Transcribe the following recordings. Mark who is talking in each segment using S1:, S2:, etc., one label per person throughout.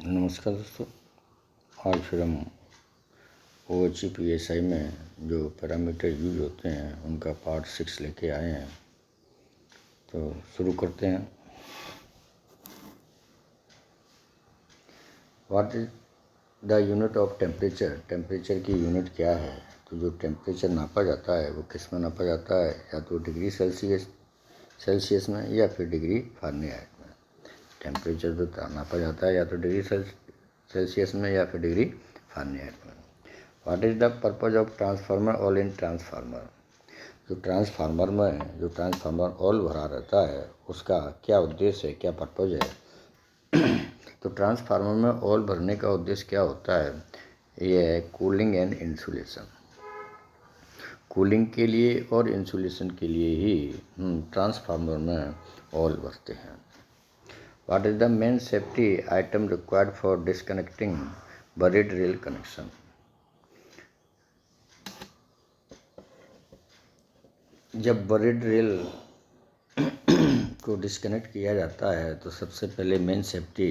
S1: नमस्कार दोस्तों, आज फिर हम OHPSI में जो पैरामीटर यूज होते हैं उनका पार्ट 6 लेके आए हैं। तो शुरू करते हैं। What is the unit of temperature? Temperature की यूनिट क्या है? तो जो टेम्परेचर नापा जाता है वो किस में नापा जाता है? या तो डिग्री सेल्सियस में या फिर डिग्री फ़ारेनहाइट में। टेम्परेचर जो नापा जाता है या तो डिग्री सेल्सियस में या फिर डिग्री फ़ारेनहाइट में। What is the purpose of transformer oil in transformer? जो ट्रांसफार्मर में जो ट्रांसफार्मर ऑयल भरा रहता है उसका क्या उद्देश्य है, क्या पर्पज़ है? तो ट्रांसफार्मर में ऑयल भरने का उद्देश्य क्या होता है? ये है कूलिंग एंड इंसुलेशन। कूलिंग के लिए और इंसुलेशन के लिए ही ट्रांसफार्मर में ऑयल भरते हैं। What is the main safety item required for disconnecting buried rail connection? जब buried rail को डिस्कनेक्ट किया जाता है तो सबसे पहले मेन सेफ्टी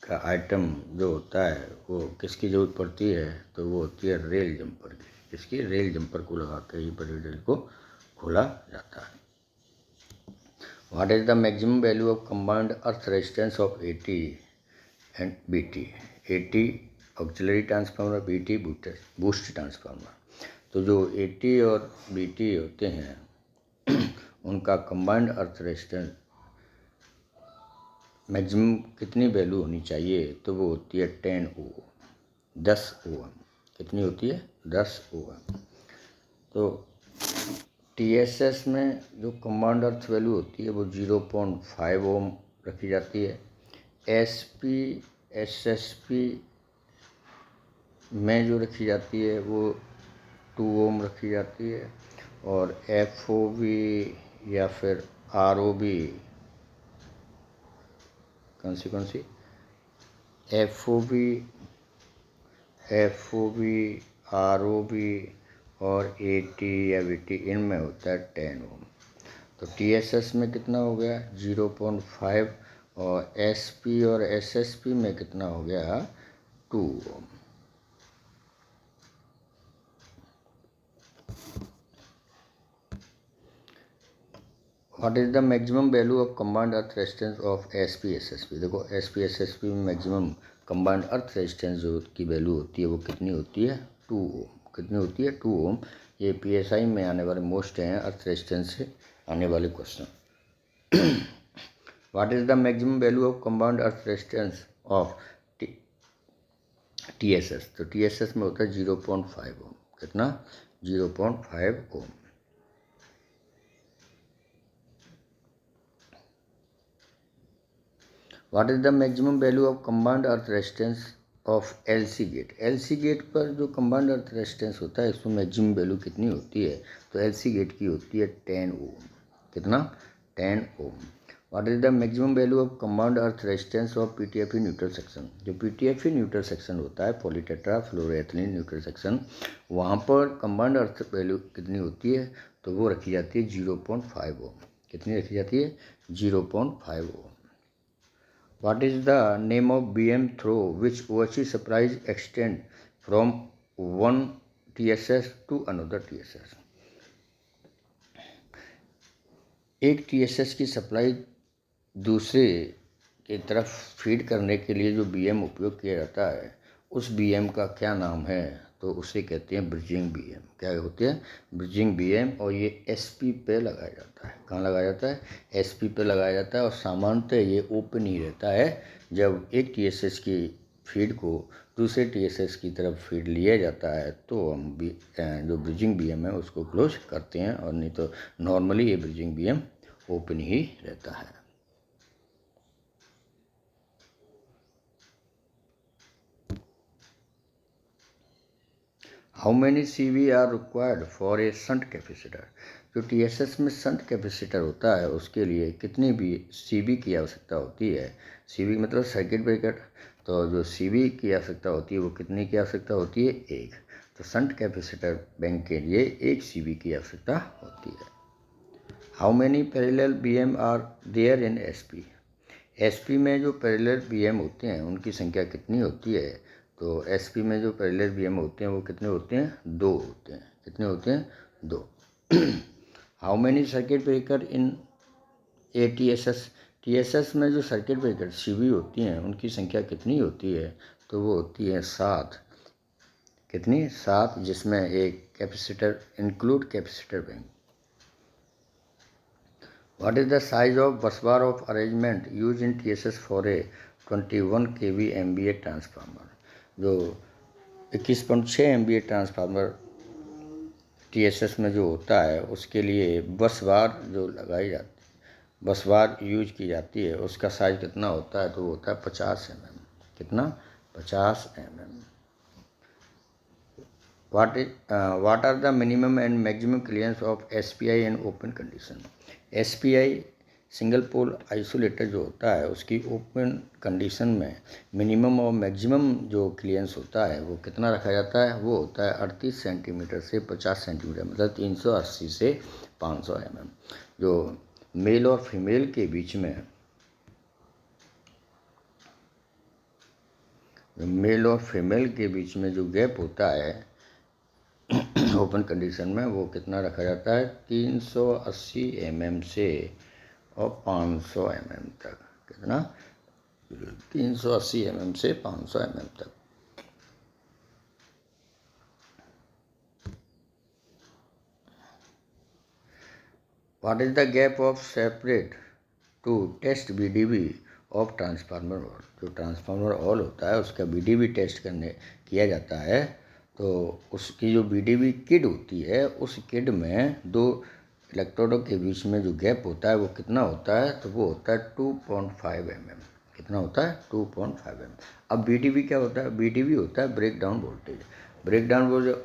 S1: का आइटम जो होता है वो किसकी ज़रूरत पड़ती है? तो वो होती है रेल जंपर की। किसकी? रेल जंपर को लगा के ही buried rail को खोला जाता है। What is the maximum value of combined earth resistance of AT and BT? AT auxiliary transformer, BT boost transformer. तो जो AT और BT होते हैं उनका कंबाइंड अर्थ रेजिस्टेंस मैक्सिमम कितनी वैल्यू होनी चाहिए? तो वो होती है 10 ओम, 10 ओम। कितनी होती है? 10 ओम। तो TSS में जो कंबाइंड अर्थ वैल्यू होती है वो 0.5 ओम रखी जाती है। SP SSP में जो रखी जाती है वो 2 ओम रखी जाती है। और FOB या फिर ROB कौन सी FOB ROB और AT या BT इनमें होता है 10 ओम। तो TSS में कितना हो गया? 0.5 और SP और SSP में कितना हो गया? 2 ohm. What is the maximum value of combined earth resistance of SP SSP? देखो SP SSP में मैक्सिमम कंबाइंड अर्थ रेजिस्टेंस जो की वैल्यू होती है वो कितनी होती है? 2 ओम। कितनी होती है? 2 ओम। ये PSI में आने वाले मोस्ट हैं अर्थ रेजिस्टेंस से आने वाले question. What is the maximum value of combined earth resistance of TSS? तो TSS में होता है 0.5 ओम। कितना? 0.5 ohm. What is the maximum value of combined earth resistance of LC gate? LC gate पर जो कंबाइंड अर्थ रेजिस्टेंस होता है इसमें मैक्सिमम वैल्यू कितनी होती है? तो LC गेट की होती है 10 ओम। कितना? 10 ohm. What is the maximum value of combined earth resistance of PTFE neutral section? जो PTFE न्यूट्रल सेक्शन होता है, पॉलीटेट्रा फ्लोरोएथिलीन न्यूट्रल सेक्शन, वहाँ पर कंबाइंड अर्थ वैल्यू कितनी होती है? तो वो रखी जाती है 0.5 ओम। कितनी रखी जाती है? 0.5 ओम। What is the name of BM through which OHE supplies extend from one TSS to another TSS? एक TSS की सप्लाई दूसरे की तरफ फीड करने के लिए जो BM उपयोग किया जाता है उस BM का क्या नाम है? तो उसे कहते हैं ब्रिजिंग BM। क्या होती है? Bridging BM। और ये SP पे लगाया जाता है। कहाँ लगाया जाता है? SP पे लगाया जाता है। और सामान्यतः ये ओपन ही रहता है। जब एक TSS की फीड को दूसरे TSS की तरफ फीड लिया जाता है तो हम जो ब्रिजिंग BM है उसको क्लोज करते हैं, और नहीं तो नॉर्मली ये ब्रिजिंग BM ओपन ही रहता है। How many CV are required for a shunt capacitor? जो TSS में शंट कैपेसिटर होता है उसके लिए कितनी भी CV की आवश्यकता होती है? CV मतलब सर्किट ब्रेकर। तो जो CV की आवश्यकता होती है वो कितनी की आवश्यकता होती है? 1। तो शंट कैपेसिटर बैंक के लिए 1 CV की आवश्यकता होती है। How many parallel BM are there in SP? SP में जो पैरेलल बीएम होते हैं उनकी संख्या कितनी होती है? तो एसपी में जो पैरेलल बीएम होते हैं वो कितने होते हैं? 2 होते हैं। कितने होते हैं? 2। How many circuit breaker in A TSS? TSS में जो सर्किट ब्रेकर सीवी होती हैं उनकी संख्या कितनी होती है? तो वो होती है 7। कितनी? 7, जिसमें एक capacitor include capacitor bank. What is the size of busbar of arrangement used in TSS for a 21 kV MVA transformer? जो 21.6 MVA ट्रांसफार्मर TSS में जो होता है उसके लिए बस बार जो लगाई जाती है, बस बार यूज की जाती है, उसका साइज कितना होता है? तो वो होता है 50 mm। कितना? 50 mm। What are the minimum and maximum clearance of SPI in open condition? SPI single pole isolator जो होता है उसकी ओपन कंडीशन में मिनिमम और मैक्सिमम जो क्लियरेंस होता है वो कितना रखा जाता है? वो होता है 38 सेंटीमीटर से 50 सेंटीमीटर, मतलब 380 से 500 mm। जो मेल और फीमेल के बीच में, मेल और फीमेल के बीच में जो गैप होता है ओपन कंडीशन में वो कितना रखा जाता है? 380 mm से और 500 mm तक। कितना? 380 mm से 500 mm तक। What is the gap of separate to test BDB of transformer all? जो ट्रांसफार्मर ऑल होता है उसका BDB टेस्ट किया जाता है, तो उसकी जो BDB किड होती है उस किड में 2 इलेक्ट्रोडों के बीच में जो गैप होता है वो कितना होता है? तो वो होता है 2.5 mm। कितना होता है? 2.5 mm। अब BDB क्या होता है? BDB होता है break down voltage. Break down voltage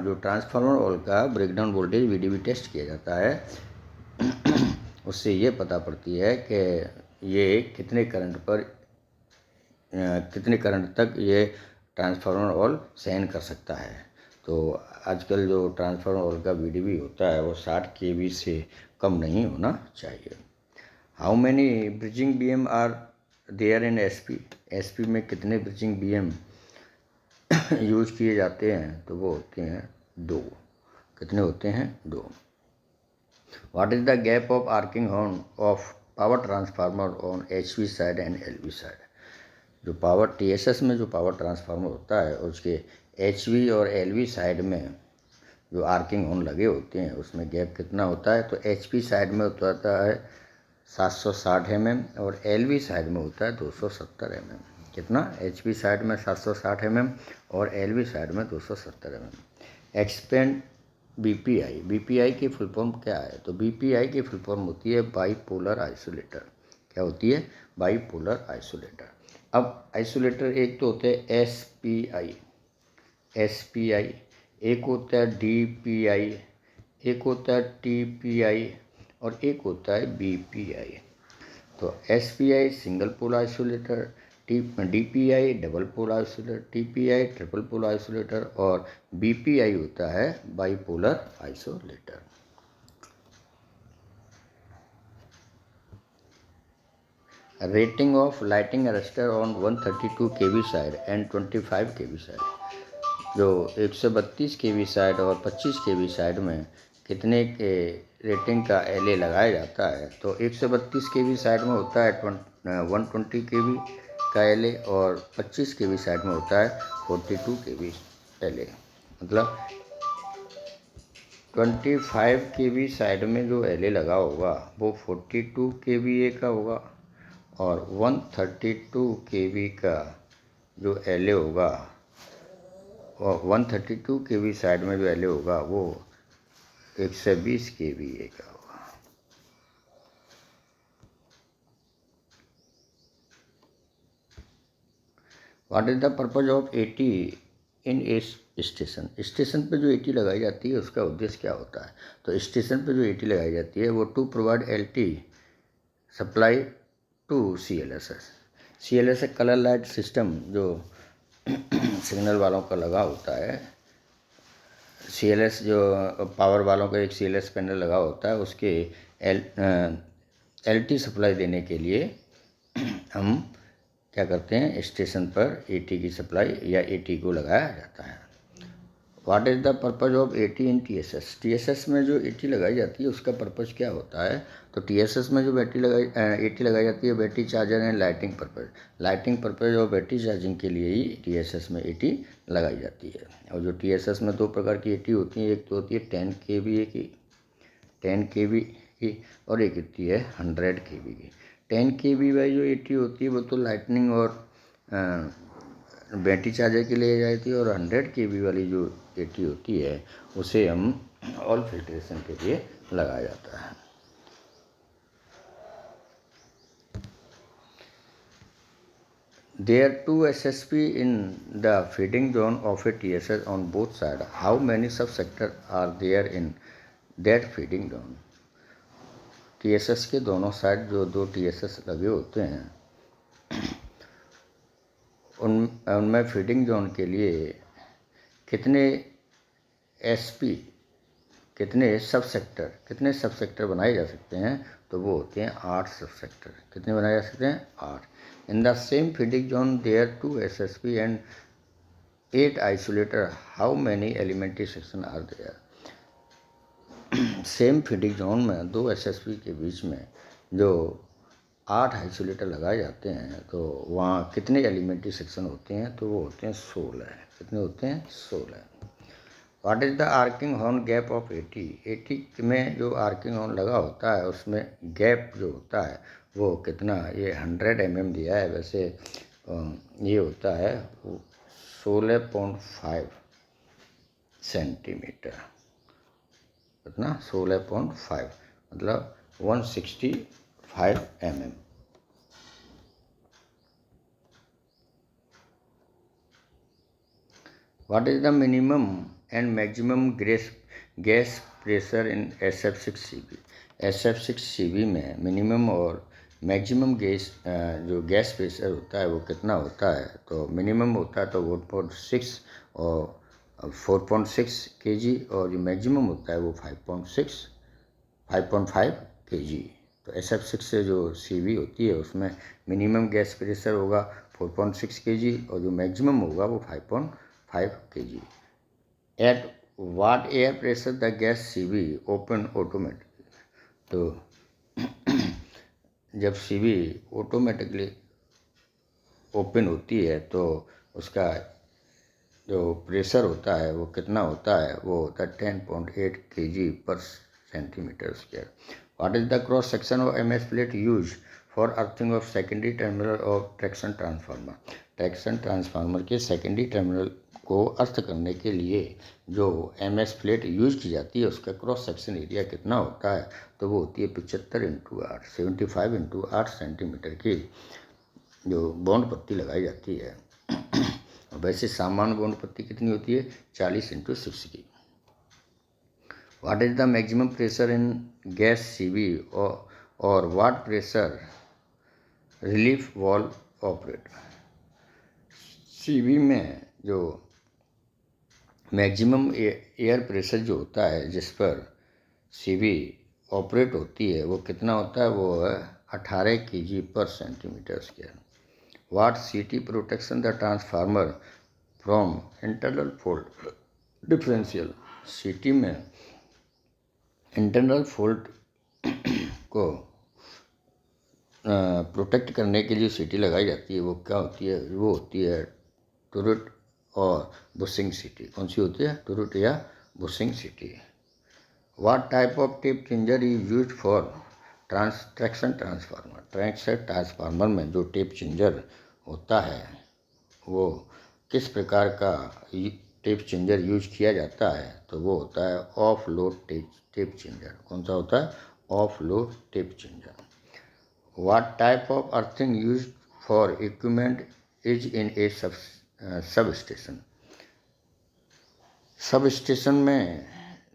S1: जो ट्रांसफार्मर ऑल का break down voltage BDB test किया जाता है, उससे ये पता पड़ती है कि ये कितने करंट तक ये ट्रांसफार्मर ऑल सहन कर सकता है। तो आजकल जो ट्रांसफार्मर ऑल का BDB होता है वो 60 kV से कम नहीं होना चाहिए। How many bridging BM are there in SP? SP में कितने ब्रिजिंग बीएम यूज किए जाते हैं? तो वो होते हैं 2। कितने होते हैं? 2। What is the gap of arcing horn of power transformer on HV side and LV side? जो पावर TSS में जो पावर ट्रांसफार्मर होता है उसके HV और LV साइड में जो आर्किंग हॉर्न लगे होते हैं उसमें गैप कितना होता है? तो HP साइड में होता है 760 mm और LV साइड में होता है 270 mm। कितना? HP साइड में 760 mm और LV साइड में 270 mm। Expand BPI। BPI की फुल फॉर्म क्या है? तो BPI की फुल फॉर्म होती है बाईपोलर आइसोलेटर। क्या होती है? Bipolar isolator. अब आइसोलेटर एक तो होते हैं SPI, एक होता है DPI, एक होता है TPI और एक होता है BPI। तो SPI single pole isolator, DPI double pole isolator, TPI triple pole isolator और BPI होता है bipolar isolator. Rating of lighting arrester on 132 kV side and 25 kV side. जो 132 kV साइड और 25 kV साइड में कितने के रेटिंग का LA लगाया जाता है? तो 132 kV साइड में होता है 120 kV का LA और 25 kV साइड में होता है 42 kV LA। मतलब 25 kV साइड में जो LA लगा होगा वो 42 kVA का होगा और 132 kV का जो LA होगा और 132 kV साइड में जो LA होगा वो 120 kVA का होगा। What is the purpose of AT in A station? Station पे जो AT लगाई जाती है उसका उद्देश्य क्या होता है? तो स्टेशन पे जो AT लगाई जाती है वो to provide LT supply to CLSS colour light system जो सिग्नल वालों का लगा होता है। CLS जो पावर वालों का एक CLS पैनल लगा होता है उसके LT सप्लाई देने के लिए हम क्या करते हैं, स्टेशन पर एटी की सप्लाई या एटी को लगाया जाता है। What is the purpose of eighty in TSS? TSS में जो एटी लगाई जाती है उसका पर्पज़ क्या होता है? तो टीएसएस में जो एटी लगाई जाती है battery charger and lighting purpose. Lighting purpose और बैटरी चार्जिंग के लिए ही टीएसएस में एटी लगाई जाती है। और जो टीएसएस में दो प्रकार की एटी होती है, एक तो होती है 10 kVA की, 10 kV की, और एक होती है 100 kV की। 10 kV वाली जो एटी होती है वो तो लाइटनिंग और बैटरी चार्जर के लिए जाती है, और 100 kV वाली जो एटी होती है उसे हम ऑयल फिल्ट्रेशन के लिए लगाया जाता है। There are two SSP in the feeding zone of a TSS on both sides. How many subsectors are there in that feeding zone? TSS के दोनों साइड जो दो TSS लगे होते हैं उनमें फीडिंग जोन के लिए कितने एसपी, कितने सब सेक्टर बनाए जा सकते हैं? तो वो होते हैं 8 सब सेक्टर। कितने बनाए जा सकते हैं? 8। In the same feeding zone there 2 SSP and 8 isolator, how many elementary section are there? Same feeding zone में 2 SSP के बीच में जो 8 आइसोलेटर लगाए जाते हैं तो वहाँ कितने एलिमेंट्री सेक्शन होते हैं? तो वो होते हैं 16। कितने होते हैं? 16। What is the arcing horn gap of AT? AT में जो आर्किंग हॉर्न लगा होता है उसमें गैप जो होता है वो कितना? ये 100 mm दिया है, वैसे ये होता है 16.5 सेंटीमीटर। कितना? 16.5 मतलब 165 mm। What is the minimum and maximum gas pressure in SF6CB? SF6CB में मिनिमम और मैक्सिमम जो गैस प्रेशर होता है वो कितना होता है? तो मिनिमम होता है तो 1.6 और 4.6 kg, और जो मैक्सिमम होता है वो 5.5 kg। तो SF6 से जो CB होती है उसमें मिनिमम गैस प्रेशर होगा 4.6 kg और जो मैक्सिमम होगा वो 5.5 kg। At what air pressure the gas CB open automatically? तो जब CB ऑटोमेटिकली ओपन होती है तो उसका जो प्रेशर होता है वो कितना होता है? वो होता है 10.8 kg पर centimetre square. What is the cross section of MS plate use for earthing of secondary terminal of traction transformer? Traction transformer के सेकेंडरी टर्मिनल को अर्थ करने के लिए जो MS प्लेट यूज की जाती है उसका क्रॉस सेक्शन एरिया कितना होता है? तो वो होती है 75 × 8, 75 × 8 सेंटीमीटर की जो बॉन्ड पट्टी लगाई जाती है। वैसे सामान्य बॉन्ड पट्टी कितनी होती है? 40 × 6 की। What is the maximum pressure in gas CB और what pressure relief valve operate? CB में जो मैक्सिमम एयर प्रेशर जो होता है जिस पर CB ऑपरेट होती है वो कितना होता है? वो है 18 kg पर centimetre square. What CT protection the transformer from internal fault differential? CT में इंटरनल फॉल्ट को प्रोटेक्ट करने के लिए CT लगाई जाती है वो क्या होती है? वो होती है टुरुट और बुशिंग CT। कौन सी होती है? टुरुट या bushing CT। What type of tape changer is used for traction transformer? Traction transformer में जो टेप चेंजर होता है वो किस प्रकार का टेप चेंजर यूज किया जाता है? तो वो होता है ऑफ लोड टेप चेंजर। कौन सा होता है? Of load tap changer. What type of earthing use for equipment is in A sub station? Sub station में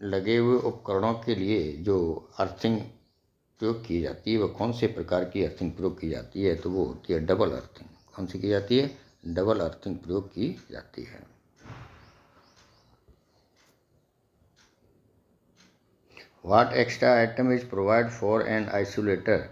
S1: लगे हुए उपकरणों के लिए जो अर्थिंग प्रयोग की जाती है वो कौन से प्रकार की अर्थिंग प्रयोग की जाती है? तो वो होती है डबल अर्थिंग। कौन सी की जाती है? डबल अर्थिंग प्रयोग की जाती है। What extra item is provide for an isolator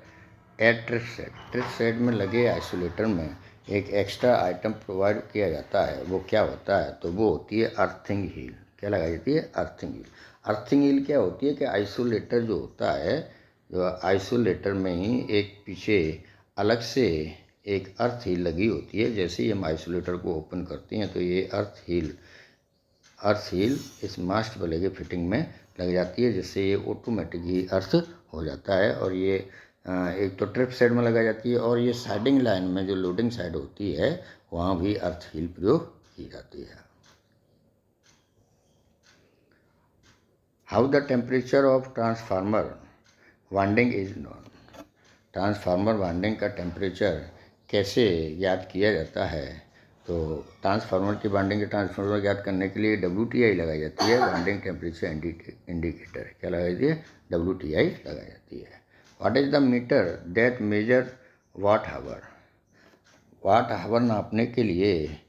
S1: at trip set में लगे आइसोलेटर में एक एक्स्ट्रा आइटम प्रोवाइड किया जाता है, वो क्या होता है? तो वो होती है अर्थिंग हील। क्या लगाई जाती है? Earthing heal. अर्थिंग हील क्या होती है कि आइसोलेटर जो होता है, जो आइसोलेटर में ही एक पीछे अलग से एक अर्थ हील लगी होती है। जैसे ही हम आइसोलेटर को ओपन करते हैं तो ये अर्थ हील इस मास्ट पर लगे फिटिंग में लग जाती है, जिससे ये ऑटोमेटिक ही अर्थ हो जाता है। और ये एक तो ट्रिप साइड में लगाई जाती है, और ये साइडिंग लाइन में जो लोडिंग साइड होती है वहाँ भी अर्थ हील प्रयोग की जाती है। How the temperature of transformer winding is known. Transformer winding का टेम्परेचर कैसे ज्ञात किया जाता है? तो ट्रांसफार्मर की वाइंडिंग के ट्रांसफार्मर ज्ञात करने के लिए WTI लगाई जाती है, वाइंडिंग टेम्परेचर इंडिकेटर। क्या लगाई जाती है? WTI लगाई जाती है। What is the meter that measure watt hour. Watt hour नापने के लिए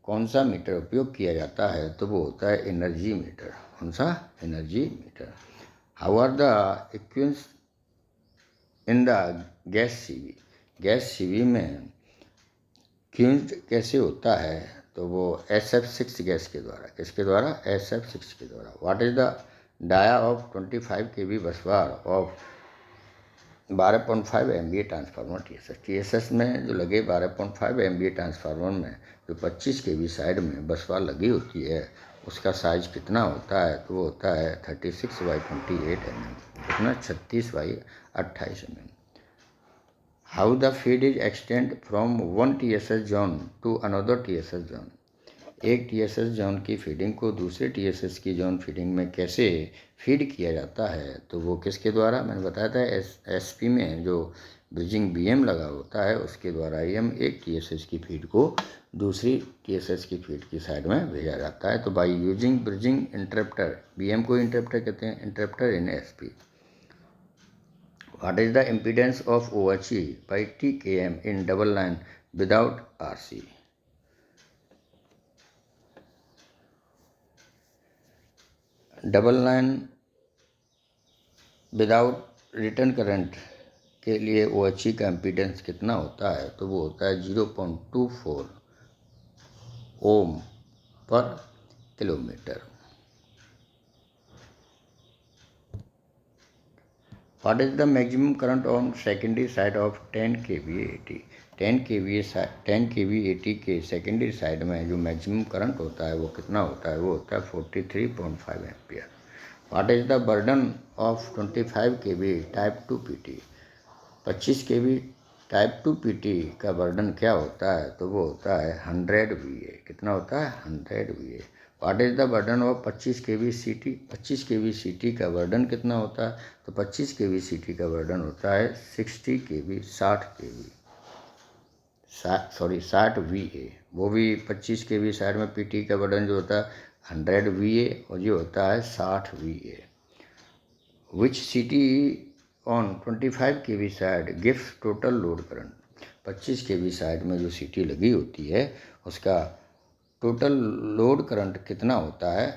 S1: कौन सा मीटर उपयोग किया जाता है? तो वो होता है एनर्जी मीटर। कौन सा? Energy meter. How are the equations in the gas CV. Gas CV में क्यूज कैसे होता है? तो वो SF6 गैस के द्वारा। किसके द्वारा? SF6 के द्वारा। What is the dia of 25 kV bus bar of 12.5 MVA transformer TSS में जो लगे 12.5 MVA ट्रांसफार्मर में जो 25 kV साइड में बस बार लगी होती है, उसका साइज कितना होता है? तो वो होता है 36/28 mm। कितना? 36/28 mm। How the feed is extend from one TSS zone to another TSS zone. एक TSS जोन की फीडिंग को दूसरे TSS की जोन फीडिंग में कैसे फीड किया जाता है? तो वो किसके द्वारा? मैंने बताया था SP में जो ब्रिजिंग BM लगा होता है उसके द्वारा ही हम एक TSS की फीड को दूसरी TSS की फीड की साइड में भेजा जाता है। तो by using bridging interrupter, BM को इंटरप्टर कहते हैं, interrupter in SP। What is the impedance of OHE by TKM in double line without RC? Double line without return current के लिए OHE का इम्पीडेंस कितना होता है? तो वो होता है 0.24 ओम पर kilometre. What is the maximum current on secondary side of 10 kVA 80? 10 kVA 80 के सेकेंडरी साइड में जो मैक्सिमम करंट होता है वो कितना होता है? वो होता है 43.5 ampere. What is the burden of 25 kV type 2 PT। 25 kV type 2 PT का बर्डन क्या होता है? तो वो होता है 100 VA। कितना होता है? 100 VA। What is the burden of 25 kV CT। 25 kV CT का बर्डन कितना होता है? तो 25 kV CT का बर्डन होता है 60 kV 60 VA। वो भी 25 kV साइड में PT का बर्डन जो होता है 100 VA और ये होता है 60 VA। Which CT on 25 kV side gives total load current. 25 kV side में जो CT लगी होती है उसका टोटल लोड करंट कितना होता है?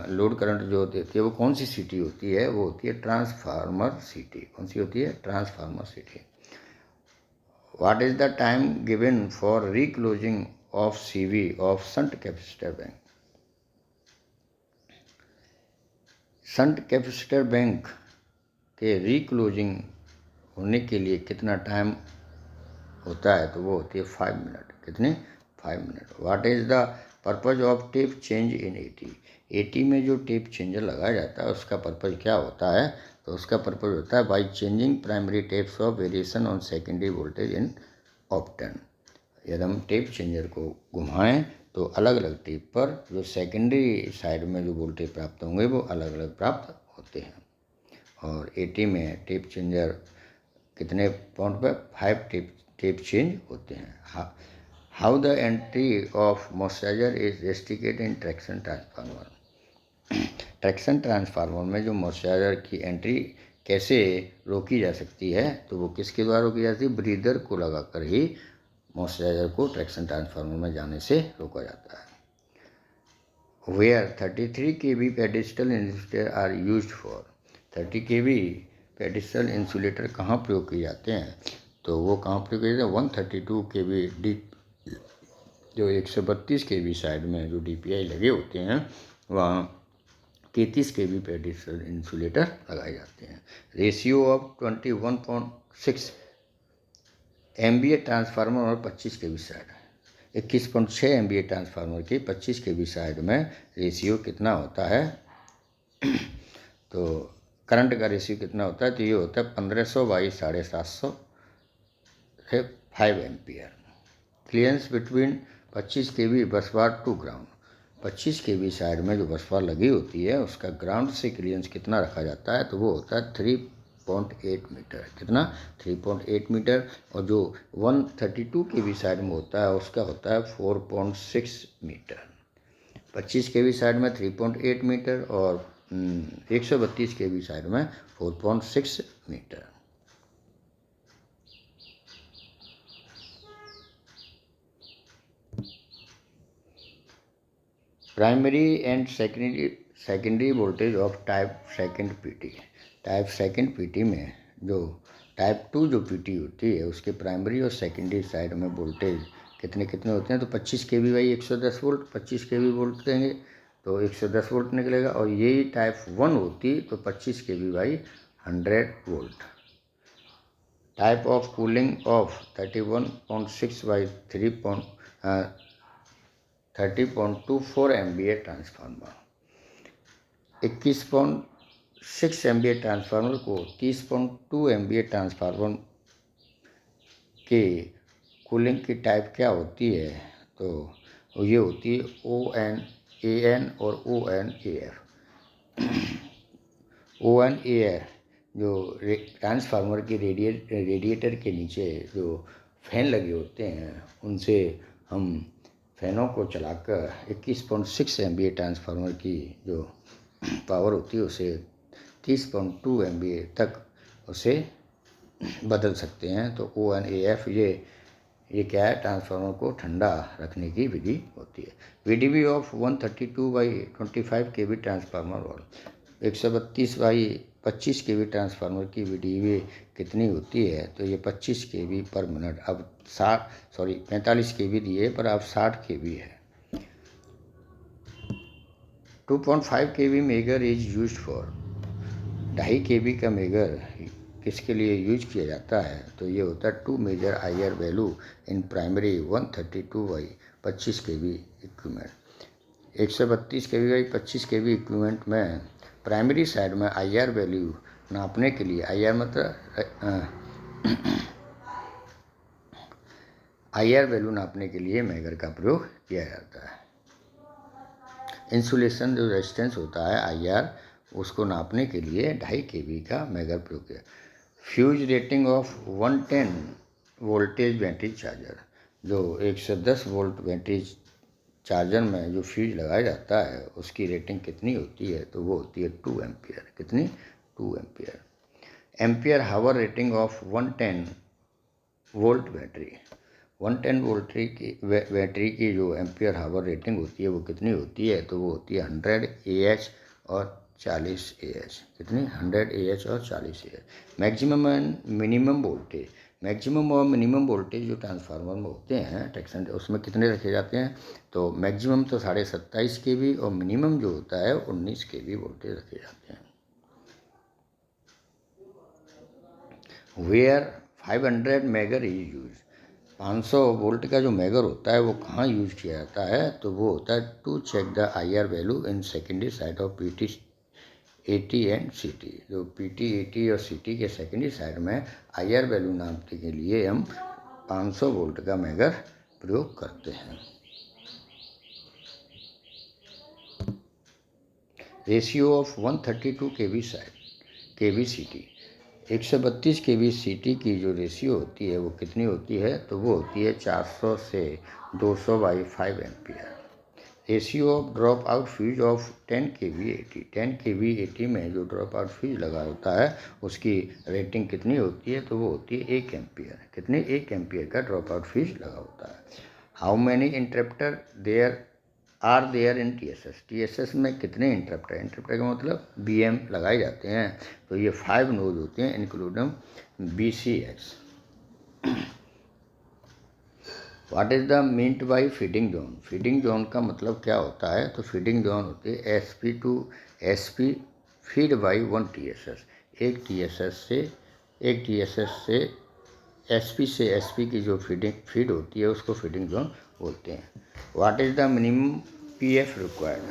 S1: लोड करंट जो होती है वो कौन सी CT होती है? वो होती है ट्रांसफार्मर CT। कौन सी होती है? Transformer CT। What is the time given for reclosing of CV of shunt capacitor bank. Shunt capacitor bank के रीक्लोजिंग होने के लिए कितना टाइम होता है? तो वो होती है 5 मिनट। कितने? 5 minute. What is the purpose of tape change in 80 में जो टेप चेंजर लगाया जाता है उसका पर्पज क्या होता है? तो उसका पर्पज होता है by changing primary taps of variation on secondary voltage in option. यदि हम टेप चेंजर को घुमाएं तो अलग अलग टेप पर जो सेकेंडरी साइड में जो वोल्टेज प्राप्त होंगे वो अलग अलग प्राप्त होते हैं। और 80 में टेप चेंजर कितने पॉइंट पर? 5 टेप चेंज होते हैं। How the entry of moisturiser is restricted in traction transformer. Traction transformer में जो मॉइस्चराइजर की एंट्री कैसे रोकी जा सकती है? तो वो किसके द्वारा रोकी जाती है? ब्रीदर को लगाकर ही मॉइस्चराइजर को ट्रैक्शन ट्रांसफार्मर में जाने से रोका जाता है। Where 33 kV pedestal indicator are used for. 30 kV pedestal insulator कहाँ प्रयोग किए जाते हैं? तो वो कहाँ प्रयोग किए जाते हैं? 132 kV डी, जो 132 kV साइड में जो DPI लगे होते हैं वहाँ 33 kV पेडिस्टल इंसुलेटर लगाए जाते हैं। रेशियो ऑफ 21.6 MVA ट्रांसफार्मर और 25 kV साइड, 21.6 MVA ट्रांसफार्मर की 25 kV साइड में रेशियो कितना होता है? तो करंट का रेशियो कितना होता है? तो ये होता है 1500 बाई 750 से 5 ampere. Clearance between 25 kV bus bar to ground, 25 kV side में जो बस बार लगी होती है उसका ग्राउंड से क्लियरेंस कितना रखा जाता है? तो वो होता है 3.8 मीटर। कितना? 3.8 मीटर। और जो 132 kV साइड में होता है उसका होता है 4.6 मीटर। 25 kV साइड में 3.8 मीटर और 132 kV साइड में 4.6 metre. Primary and secondary voltage of type second PT. Type second PT में जो टाइप 2 जो पीटी होती है उसके प्राइमरी और सेकेंडरी साइड में वोल्टेज कितने कितने होते हैं? तो 25 kV by 110 volt, 25 kV volt देंगे तो 110 वोल्ट निकलेगा। और यही टाइप 1 होती तो 25 kV by 100 volt. Type of cooling of 31.6 by 30.24 MVA transformer. 21.6 MVA transformer को 30.2 MVA ट्रांसफार्मर के कूलिंग की टाइप क्या होती है? तो ये होती है ONAN और ONAF। ONAF जो ट्रांसफार्मर के रेडिएटर के नीचे जो फैन लगे होते हैं उनसे हम फैनों को चलाकर 21.6 MVA ट्रांसफार्मर की जो पावर होती है उसे 30.2 MVA तक उसे बदल सकते हैं। तो ONAF ये क्या है? ट्रांसफार्मर को ठंडा रखने की विधि होती है। VDB of 132 by 25 kV transformer और 132 बाई 25 kV ट्रांसफार्मर की VDB कितनी होती है? तो ये 25 kV पर मिनट। अब 45 kV दिए पर अब 60 kV है। 2.5 kV megger is used for. 2.5 kV का मेगर किसके लिए यूज किया जाता है? तो ये होता है to measure IR value in primary 132 by 25 kV equipment. 132 kV by 25 kV equipment में प्राइमरी साइड में IR वैल्यू नापने के लिए, IR मतलब IR वैल्यू नापने के लिए मेगर का प्रयोग किया जाता है। इंसुलेशन जो रेजिस्टेंस होता है IR उसको नापने के लिए 2.5 kV का मेगर प्रयोग किया। Fuse rating of 110 voltage battery charger. जो 110 वोल्ट बैटरी चार्जर में जो फ्यूज लगाया जाता है उसकी रेटिंग कितनी होती है? तो वो होती है 2 एम्पियर। कितनी? 2 ampere. Ampere hour rating of 110 volt battery. 110 volt की बैटरी की जो एम्पियर हावर रेटिंग होती है वो कितनी होती है? तो वो होती है 100 AH और 40 AH। कितनी? 100 AH और 40 AH। Maximum and minimum voltage. Maximum और मिनिमम वोल्टेज जो ट्रांसफार्मर में होते हैं टेक्सन उसमें कितने रखे जाते हैं? तो मैक्सिमम तो 27.5 kV और मिनिमम जो होता है 19 kV वोल्टेज रखे जाते हैं। Where 500 megger is use. 500 volt का जो मेगर होता है वो कहाँ यूज किया जाता है? तो वो होता है to check the IR value in secondary side of PT 80 and CT। जो PT 80 और CT के सेकेंडरी साइड में IR वैल्यू नापने के लिए हम 500 वोल्ट का मेगर प्रयोग करते हैं। Ratio of 132 kV side kV CT। 132 kV CT की जो रेशियो होती है वो कितनी होती है? तो वो होती है 400 से 200 by 5 ampere. Ratio of drop out fuse of 10 kV 80। 10 kV 80 में जो ड्रॉप आउट फ्यूज लगा होता है उसकी रेटिंग कितनी होती है? तो वो होती है 1 एम्पियर। कितने? 1 एम्पियर का ड्रॉप आउट फ्यूज लगा होता है। How many interrupter there are there in TSS। TSS में कितने इंटरप्ट है? इंटरप्ट का मतलब BM लगाए जाते हैं, तो ये 5 नोड होते हैं including BCX। What is the meant by feeding zone? Feeding zone का मतलब क्या होता है? तो फीडिंग जोन होती है SP to SP feed by 1 TSS। एक TSS से SP की जो फीड होती है उसको फीडिंग जोन बोलते हैं। What is the minimum PF required?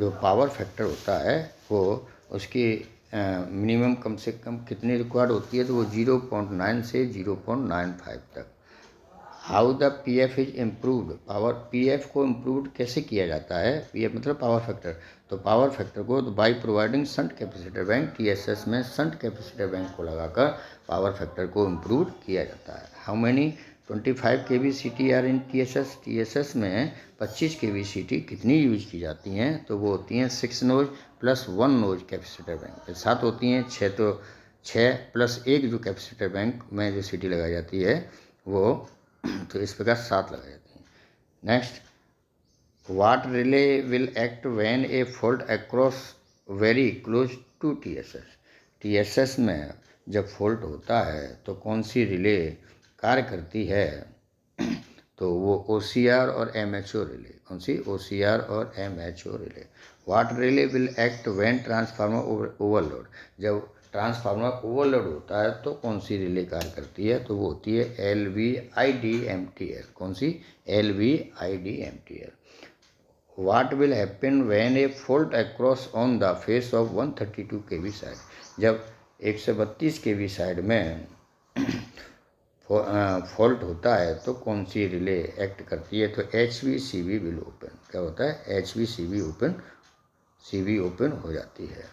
S1: जो पावर फैक्टर होता है वो उसकी मिनिमम कम से कम कितनी रिक्वायर्ड होती है? तो वो 0.9 से 0.95 तक। How the PF is improved? Power PF को इम्प्रूव कैसे किया जाता है? PF मतलब पावर फैक्टर। तो पावर फैक्टर को by providing shunt capacitor bank, TSS में शंट कैपेसिटर बैंक को लगाकर पावर फैक्टर को इम्प्रूव किया जाता है। How many 25 kV CT are in TSS? TSS में 25 kV CT कितनी यूज की जाती हैं? तो वो होती हैं 6 nos plus 1 nos capacitor bank, साथ होती हैं 6, तो 6 प्लस 1 जो कैपेसिटर बैंक में जो CT लगाई जाती है वो तो इस प्रकार 7 लगाई जाती हैं। Next, what relay will act when a fault across very close to TSS? TSS में जब फॉल्ट होता है तो कौन सी रिले कार्य करती है? तो वो OCR और MHO रिले। कौन सी? OCR और MHO relay. What relay will act when transformer overload? जब ट्रांसफार्मर ओवरलोड होता है तो कौन सी रिले कार्य करती है? तो वो होती है LVIDMTL। कौन सी? LVIDMTL। What will happen when a fault across on the face of 132 kV side? जब 132 kV साइड में फॉल्ट होता है तो कौन सी रिले एक्ट करती है? तो HVCV विल ओपन। क्या होता है? HVCV ओपन, CV ओपन हो जाती है।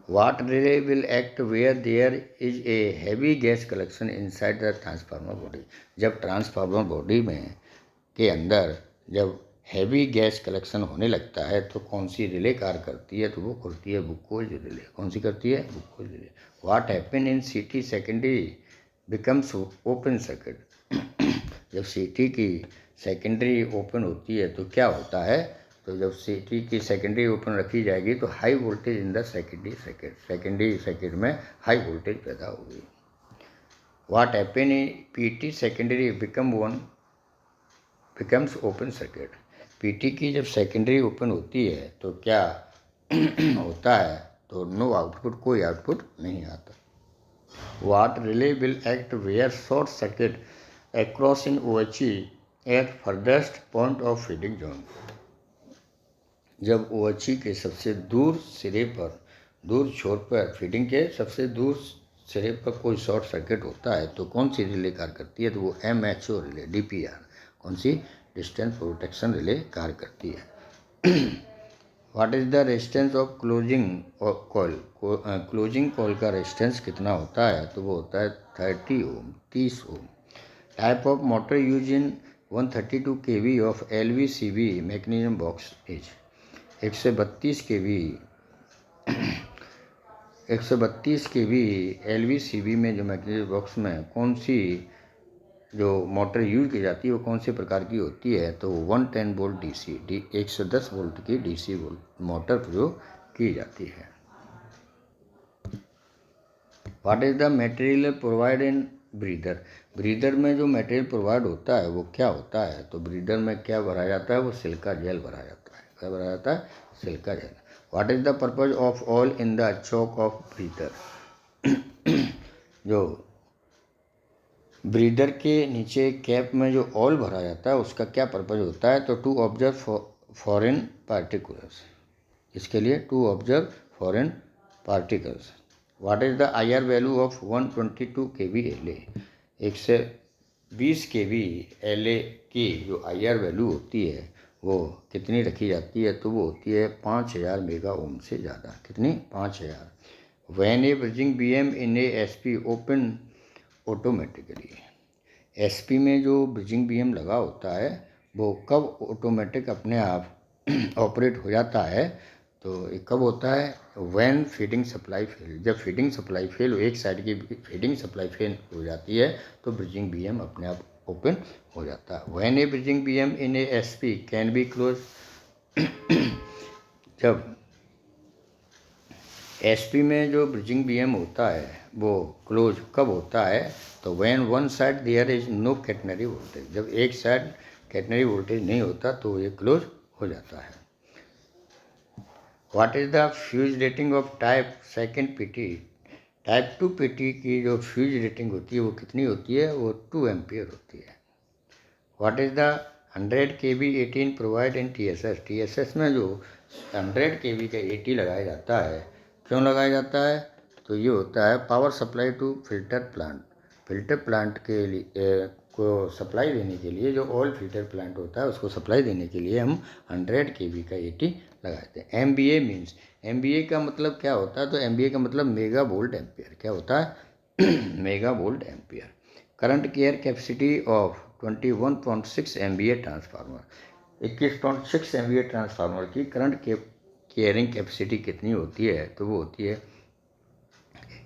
S1: What relay will act where there is a heavy gas collection inside the transformer body? जब ट्रांसफार्मर बॉडी में के अंदर जब हैवी गैस कलेक्शन होने लगता है तो कौन सी रिले कार्य करती है? तो वो करती है बुकोज रिले। कौन सी करती है? Buchholz relay. What happen in CT secondary becomes open circuit? जब CT की सेकेंडरी ओपन होती है तो क्या होता है? तो जब CT की सेकेंडरी ओपन रखी जाएगी तो high voltage in the secondary circuit में हाई वोल्टेज पैदा होगी। What happen in PT secondary becomes open circuit? PT की जब सेकेंडरी ओपन होती है तो क्या होता है? तो नो आउटपुट, कोई आउटपुट नहीं आता। What relay will act where short circuit across in OHE at farthest point of feeding zone? जब OHE के सबसे दूर सिरे पर, दूर छोर पर, फीडिंग के सबसे दूर सिरे पर कोई शॉर्ट सर्किट होता है तो कौन सी रिले कार्य करती है? तो वो MHO रिले, DPR। कौन सी? डिस्टेंस प्रोटेक्शन रिले कार्य करती है। What is the resistance of closing coil? Closing coil का रेजिस्टेंस कितना होता है? तो वो होता है 30 ohm, 30 ohm. Type of motor use in 132 kV of LVCV mechanism box is? 132 kV LVCV में जो मैकेनिज्म बॉक्स में कौन सी जो मोटर यूज की जाती है वो कौन से प्रकार की होती है? तो 110 वोल्ट DC 110 वोल्ट की DC मोटर प्रयोग की जाती है। What is the material provide in breather? Breather में जो मटेरियल प्रोवाइड होता है वो क्या होता है? तो ब्रीदर में क्या भरा जाता है? वो सिल्का जेल भरा जाता है। क्या भरा जाता है? Silica gel. What is the purpose of oil in the choke of breather? जो ब्रीदर के नीचे कैप में जो ऑयल भरा जाता है उसका क्या पर्पज होता है? तो टू ऑब्जर्व फॉरेन पार्टिकल्स। इसके लिए to observe foreign particles. What is the IR value of 122 kV LA? 120 kV LA की जो IR वैल्यू होती है वो कितनी रखी जाती है? तो वो होती है 5000 मेगा ओम से ज़्यादा। कितनी? 5000। When a bridging BM in A SP open automatically? SP में जो ब्रिजिंग BM लगा होता है वो कब ऑटोमेटिक अपने आप ऑपरेट हो जाता है? तो ये कब होता है? व्हेन फीडिंग सप्लाई फेल, जब फीडिंग सप्लाई फेल, एक साइड की फीडिंग सप्लाई फेल हो जाती है तो ब्रिजिंग बीएम अपने आप ओपन हो जाता है। When a bridging BM in a SP can be close, जब एसपी में जो ब्रिजिंग बीएम होता है वो क्लोज कब होता है? तो when one side there is no catenary voltage, जब एक साइड कैटनरी वोल्टेज नहीं होता तो ये क्लोज हो जाता है। What is the fuse rating of type second PT? Type 2 PT की जो फ्यूज रेटिंग होती है वो कितनी होती है? वो 2 एम्पियर होती है। What is the 100 kV 18 provide in TSS? TSS में जो 100 kV का 80 लगाया जाता है, क्यों लगाया जाता है? तो ये होता है power supply to filter plant. Filter plant के लिए को सप्लाई देने के लिए, जो ऑयल फिल्टर प्लांट होता है उसको सप्लाई देने के लिए हम 100 kV का 80 लगाते हैं। MVA मीन्स, MVA का मतलब क्या होता है? तो MVA का मतलब मेगा वोल्ट एम्पियर। क्या होता है? Mega volt ampere. Current care capacity of 21.6 MVA transformer, 21.6 MVA transformer की करंट केयरिंग कैपेसिटी कितनी होती है? तो वो होती है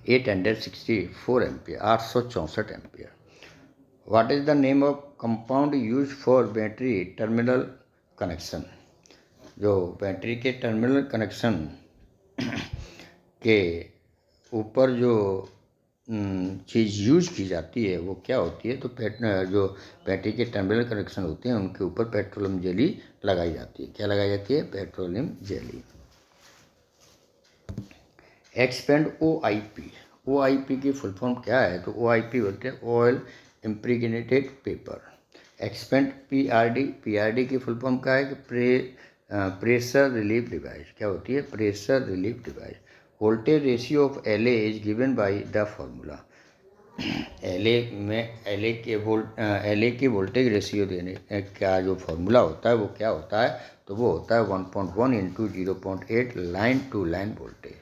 S1: 864 ampere, 864 ampere. What is the name of compound use for battery terminal connection? जो बैटरी के टर्मिनल कनेक्शन के ऊपर जो चीज़ यूज की जाती है वो क्या होती है? तो जो बैटरी के टर्मिनल कनेक्शन होते हैं उनके ऊपर पेट्रोलियम जेली लगाई जाती है। क्या लगाई जाती है? Petroleum jelly. Expand OIP, OIP की फुल फॉर्म क्या है? तो OIP बोलते हैं ऑयल इम्प्रीगनेटेड पेपर। एक्सपेंड PRD की फुल फॉर्म क्या है? कि प्रेशर रिलीफ डिवाइस। क्या होती है? Pressure relief device. Voltage ratio of LA is given by the formula. LA की वोल्टेज रेशियो देने का जो फॉर्मूला होता है वो क्या होता है? तो वो होता है 1.1 into 0.8 line to line voltage.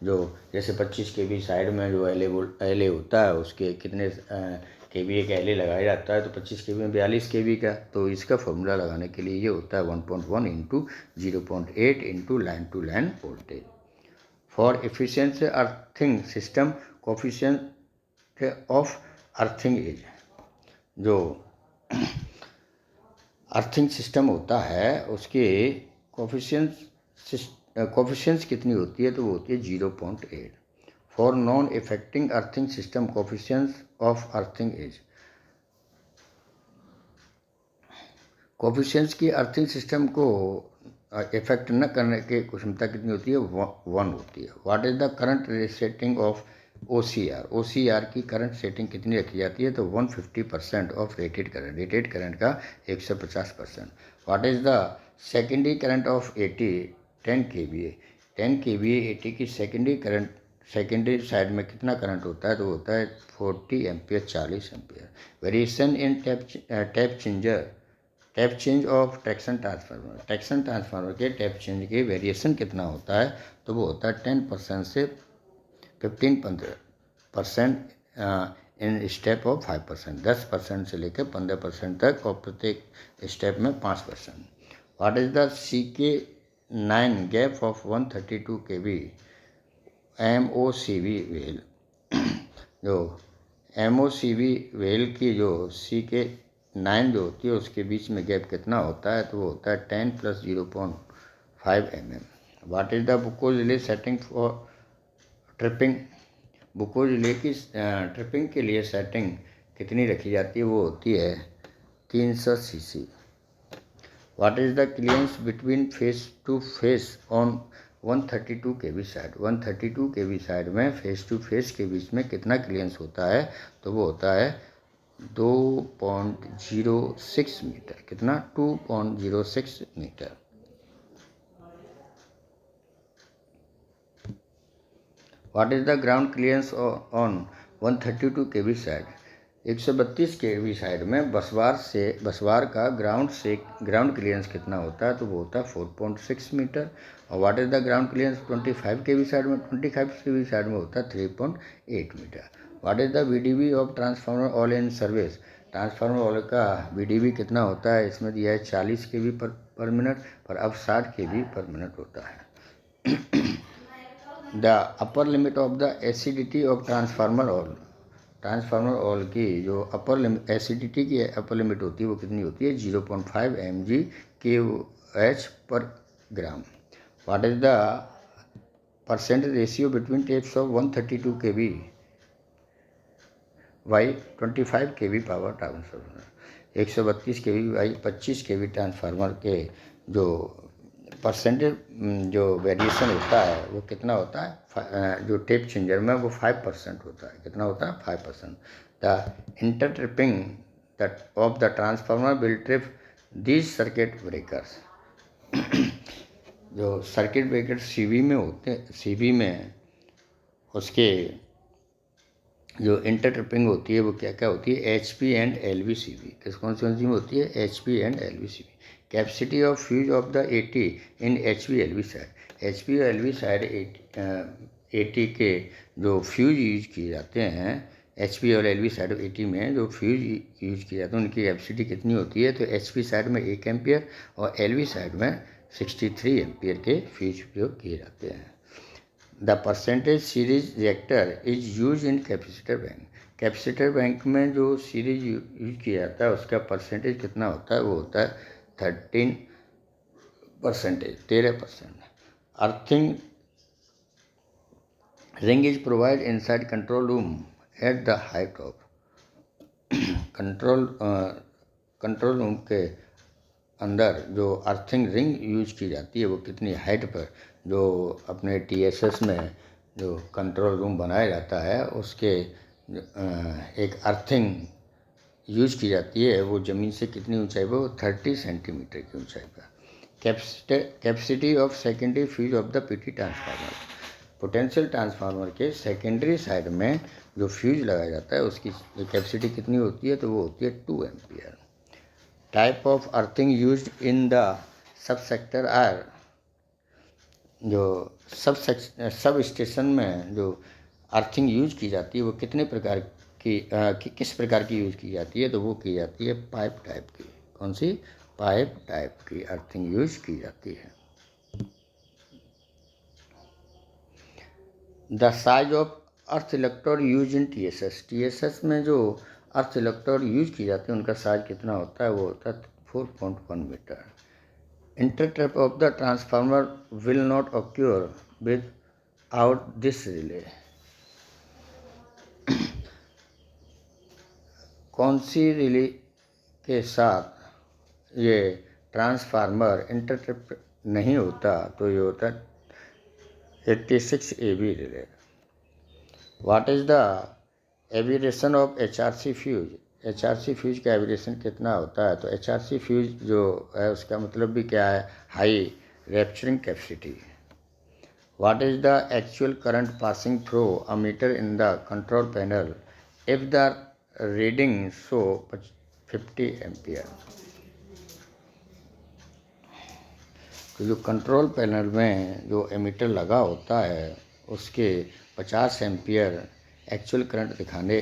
S1: जो जैसे 25 kV साइड में जो LA होता है उसके कितने kVA का LA लगाया जाता है? तो 25 kV में 42 kV का। तो इसका फॉर्मूला लगाने के लिए ये होता है 1.1 into 0.8 into line to line voltage. For efficient earthing system coefficient of earthing as, जो अर्थिंग सिस्टम होता है उसके कोफिशिएंट्स कितनी होती है? तो वो होती है 0.8। For non effecting earthing system coefficients of earthing as, coefficients की अर्थिंग सिस्टम को इफेक्ट न करने की क्षमता कितनी होती है? 1 होती है। What is the current setting of OCR की करंट सेटिंग कितनी रखी जाती है? तो 150% ऑफ रेटेड करंट का 150%। What is the secondary current of 10 kVA? 10 kVA 80 की सेकेंडरी साइड में कितना करंट होता है? तो होता है 40 ampere, 40 ampere. Variation in tap change of traction transformer के टैप चेंज के वेरिएशन कितना होता है? तो वो होता है 10% से 15% इन स्टेप ऑफ 5%, 10% से लेकर 15% तक, और प्रत्येक स्टेप में 5%। What is the CK9 gap of 132 kV MOCV well? जो MOCV वेल की जो CK9 जो होती है उसके बीच में गैप कितना होता है? तो वो होता है 10 + 0.5 mm। What is the Buchholz relay setting for tripping? Buchholz relay की ट्रिपिंग के लिए सेटिंग कितनी रखी जाती है? वो होती है 300 cc। What is the clearance between phase to phase on 132 kV side? 132 kV side में फेस टू फेस के बीच में कितना क्लियरेंस होता है? तो वो होता है 2.06 मीटर। कितना? 2.06 metre. What is the ground clearance on 132 kV side? 132 kV side में बसवार का ग्राउंड क्लियरेंस कितना होता है? तो वो होता है 4.6 मीटर। और what is the ground clearance 25 kV side में? 25 kV साइड में होता है 3.8 metre. What is the VDB of transformer oil in service? Transformer oil का VDB कितना होता है? इसमें दिया है 40 kV पर मिनट, पर अब 60 kV पर मिनट होता है। The upper limit of the acidity of transformer oil की जो अपर लिमिट एसिडिटी की अपर लिमिट होती है वो कितनी होती है 0.5 mg/K per gram. What is the percentage ratio between taps of 132 kV by 25 kV power transformer. 132 kV by 25 kV transformer के जो परसेंटेज जो वेरिएशन होता है वो कितना होता है जो टेप चेंजर में वो 5% होता है. कितना होता है 5%. The intertripping of the transformer will trip these circuit breakers. जो सर्किट ब्रेकर सीवी में होते हैं, सीवी में उसके जो इंटरट्रिपिंग होती है वो क्या क्या होती है HP एंड LV CV. कौन सी में होती है HP and LV CV. Capacity of fuse of the 80 in HP LV side. HP और LV साइड 80 के जो फ्यूज यूज किए जाते हैं HP और LV साइड 80 में जो फ्यूज यूज किए जाते हैं उनकी कैपेसिटी कितनी होती है. तो HP साइड में 1 एम्पियर और LV साइड में 63 एम्पियर के फ्यूज उपयोग किए जाते हैं. The percentage series reactor is use in capacitor bank. Capacitor bank में जो सीरीज यूज किया जाता है उसका परसेंटेज कितना होता है वो होता है 13%. Earthing ring is provide inside control room at the height of. Control room के अंदर जो अर्थिंग रिंग यूज की जाती है वो कितनी हाइट पर जो अपने TSS में जो कंट्रोल रूम बनाया जाता है उसके एक अर्थिंग यूज की जाती है वो ज़मीन से कितनी ऊंचाई पर 30 सेंटीमीटर की ऊंचाई पर. Capacity of secondary fuse of the PT transformer. Potential transformer के सेकेंडरी साइड में जो फ्यूज लगाया जाता है उसकी कैपेसिटी कितनी होती है तो वो होती है 2 ampere. Type of earthing use in the sub sector are. जो सब स्टेशन में जो अर्थिंग यूज की जाती है वो कितने प्रकार की किस प्रकार की यूज की जाती है तो वो की जाती है पाइप टाइप की. कौन सी पाइप टाइप की अर्थिंग यूज की जाती है. The size of earth electrode use in TSS में जो अर्थ इलेक्ट्रोड यूज की जाती है उनका साइज कितना होता है वो होता है 4.1 metre. Intertrip of the transformer will not occur without this relay. कौन सी रिले के साथ ये ट्रांसफार्मर इंटरट्रैप नहीं होता तो ये होता है 86 AB relay. What is the abbreviation of HRC fuse. HRC fuse का एविरेशन कितना होता है तो HRC फ्यूज जो है उसका मतलब भी क्या है high rupturing capacity. What is the actual current passing through a meter in the control panel if the reading show 50 ampere. तो जो कंट्रोल पैनल में जो एमीटर लगा होता है उसके 50 एम्पियर एक्चुअल करंट दिखाने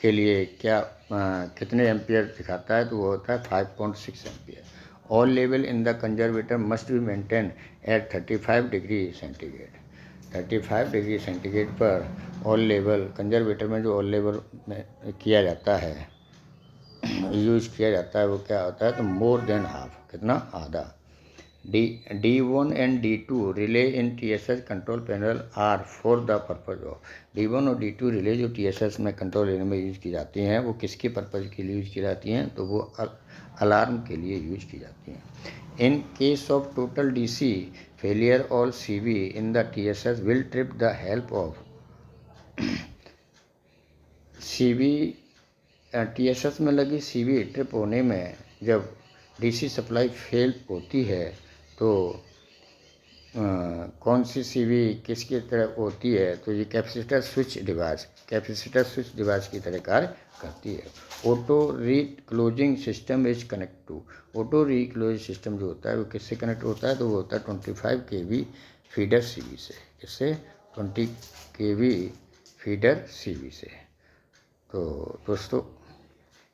S1: के लिए क्या कितने एम्पियर दिखाता है तो वो होता है 5.6 ampere. All level in the conservator must be maintain at 35 degree centigrade. 35 degree centigrade पर ऑल लेवल कंजर्वेटर में जो ऑल लेवल में किया जाता है यूज किया जाता है वो क्या होता है तो मोर देन हाफ. कितना आधा. D1 and D2 relay in TSS control panel are for the purpose of. D1 और D2 रिले जो TSS में कंट्रोल लेने में यूज की जाती हैं वो किसके पर्पज के लिए यूज की जाती हैं तो वो अलार्म के लिए यूज की जाती हैं. In case of total DC failure all CV in the TSS will trip the help of CV. TSS में लगी CV ट्रिप होने में जब DC सप्लाई फेल होती है तो कौन सी CV किसकी तरह होती है तो ये कैपेसिटर स्विच डिवाइस की तरह कार्य करती है. Auto reclosing system is connect to. Auto reclose system जो होता है वो किससे कनेक्ट होता है तो वो होता है 25 kV फीडर CV से. इससे 20 kV फीडर CV से. तो दोस्तों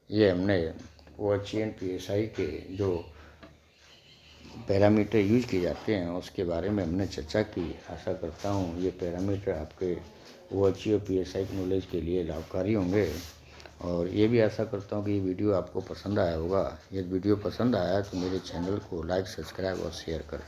S1: ये हमने OHE PSI के जो पैरामीटर यूज किए जाते हैं उसके बारे में हमने चर्चा की। आशा करता हूँ ये पैरामीटर आपके OHE और PSI की नॉलेज के लिए लाभकारी होंगे, और ये भी आशा करता हूँ कि ये वीडियो आपको पसंद आया होगा। यदि वीडियो पसंद आया तो मेरे चैनल को लाइक, सब्सक्राइब और शेयर करें।